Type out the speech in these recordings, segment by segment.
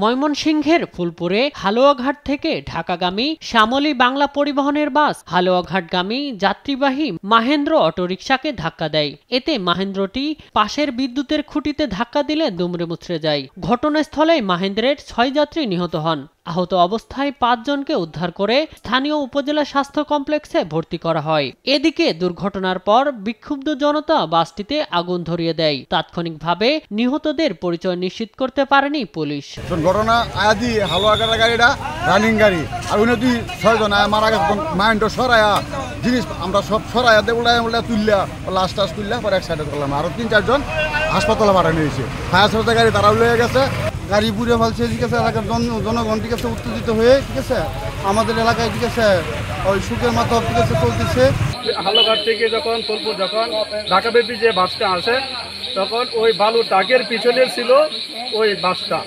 ময়মনসিংহের ফুলপুরে হালুয়াঘাট থেকে ঢাকাগামী শ্যামলী বাংলা পরিবহনের বাস হালুয়াঘাটগামী যাত্রীবাহী মাহেন্দ্র অটোরিকশাকে ধাক্কা দেয়। এতে মাহেন্দ্রটি পাশের বিদ্যুতের খুঁটিতে ধাক্কা দিলে দুমড়ে মুচড়ে যায়। ঘটনাস্থলেই মাহেন্দ্রের ৬ যাত্রী নিহত হন। আহত অবস্থায় ৫ জনকে উদ্ধার করে স্থানীয় উপজেলা স্বাস্থ্য কমপ্লেক্সে ভর্তি করা হয়। এদিকে দুর্ঘটনার পর বিক্ষুব্ধ জনতা বাসটিতে আগুন ধরিয়ে দেয়। তাৎক্ষণিকভাবে নিহতদের পরিচয় নিশ্চিত করতে পারেনি পুলিশ। ঘটনা আয়াদি হালুয়াঘাটের গাড়িটা রানিং গাড়ি আর উনি ৬ জন মারা গেছে। মাইন্ড সরায়া জিনিস আমরা সব সরাইয়া দেবলা তুললা লাস্ট তুললা পরে এক সাইডে করলাম। আরো ৩-৪ জন হাসপাতালে পাঠানো হয়েছে। ফায়ার সার্ভিসের গাড়ি তারাও লেগে গেছে। গাড়ি পুড়ে ফেলছে, ঠিক আছে। এলাকার জনগণ ঠিক আছে উত্তেজিত হয়ে, ঠিক আছে, আমাদের এলাকায় ঠিক আছে ওই সুখের মাধ্যমে ঠিক আছে চলতেছে। হালুয়াঘাট থেকে যখন ফুলপুর যখন ঢাকাব্যাপী যে বাসটা আসে তখন ওই বালুর টাকের পিছনে ছিল ওই বাসটা।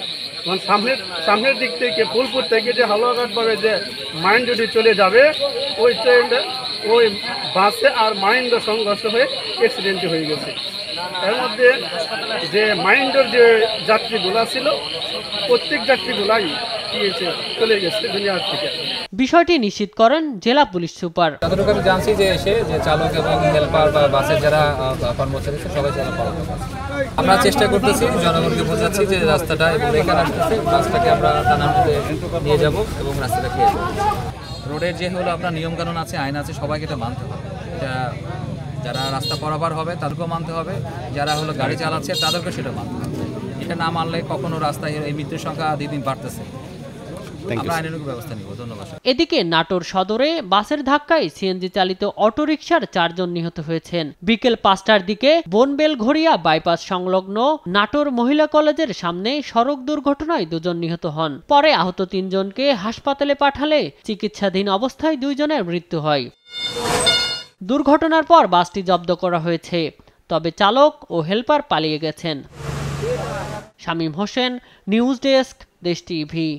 সামনের দিক থেকে ফুলপুর থেকে যে হালুয়াঘাট ভাবে যে মাইন্ডটি চলে যাবে ওই ট্রেনটা ওই বাসে আর মাইন্ড সংঘর্ষ হয়ে অ্যাক্সিডেন্ট হয়ে গেছে। এর মধ্যে যে মাইন্ডের যে যাত্রীগুলা ছিল প্রত্যেক যাত্রীগুলাই চলে গেছে দুনিয়া থেকে। বিষয়টি নিশ্চিত করেন জেলা পুলিশ সুপার। যতটুকু আমি জানছি যে চালক এবং হেল্পার বা বাসের যারা কর্মচারী সবাই যারা পলাতক আছে। আমরা চেষ্টা করতেছি, জনগণকে বোঝাচ্ছি যে রাস্তাটা এবং এখানে আসতেছে বাসটাকে আমরা থানার মধ্যে নিয়ে যাব এবং রাস্তাটা খেয়ে যাবো। রোডের যে হলো আপনার নিয়মকানুন আছে, আইন আছে, সবাইকে এটা মানতে হবে। এটা যারা রাস্তা পারাপার হবে তাদেরকেও মানতে হবে, যারা হলো গাড়ি চালাচ্ছে তাদেরকেও সেটা মানতে হবে। এটা না মানলে কখনো রাস্তায় এই মৃত্যুর সংখ্যা দিন দিন বাড়তেছে। এদিকে নাটোর সদরে বাসের ধাক্কায় সিএনজি চালিত অটোরিকশার ৪ জন নিহত হয়েছেন। বিকেল ৫টার দিকে বনবেলঘড়িয়া বাইপাস সংলগ্ন নাটোর মহিলা কলেজের সামনে সড়ক দুর্ঘটনায় ২ জন নিহত হন। পরে আহত ৩ জনকে হাসপাতালে পাঠালে চিকিৎসাধীন অবস্থায় ২ জনের মৃত্যু হয়। দুর্ঘটনার পর বাসটি জব্দ করা হয়েছে, তবে চালক ও হেল্পার পালিয়ে গেছেন। শামীম হোসেন, নিউজ ডেস্ক, দেশ টিভি।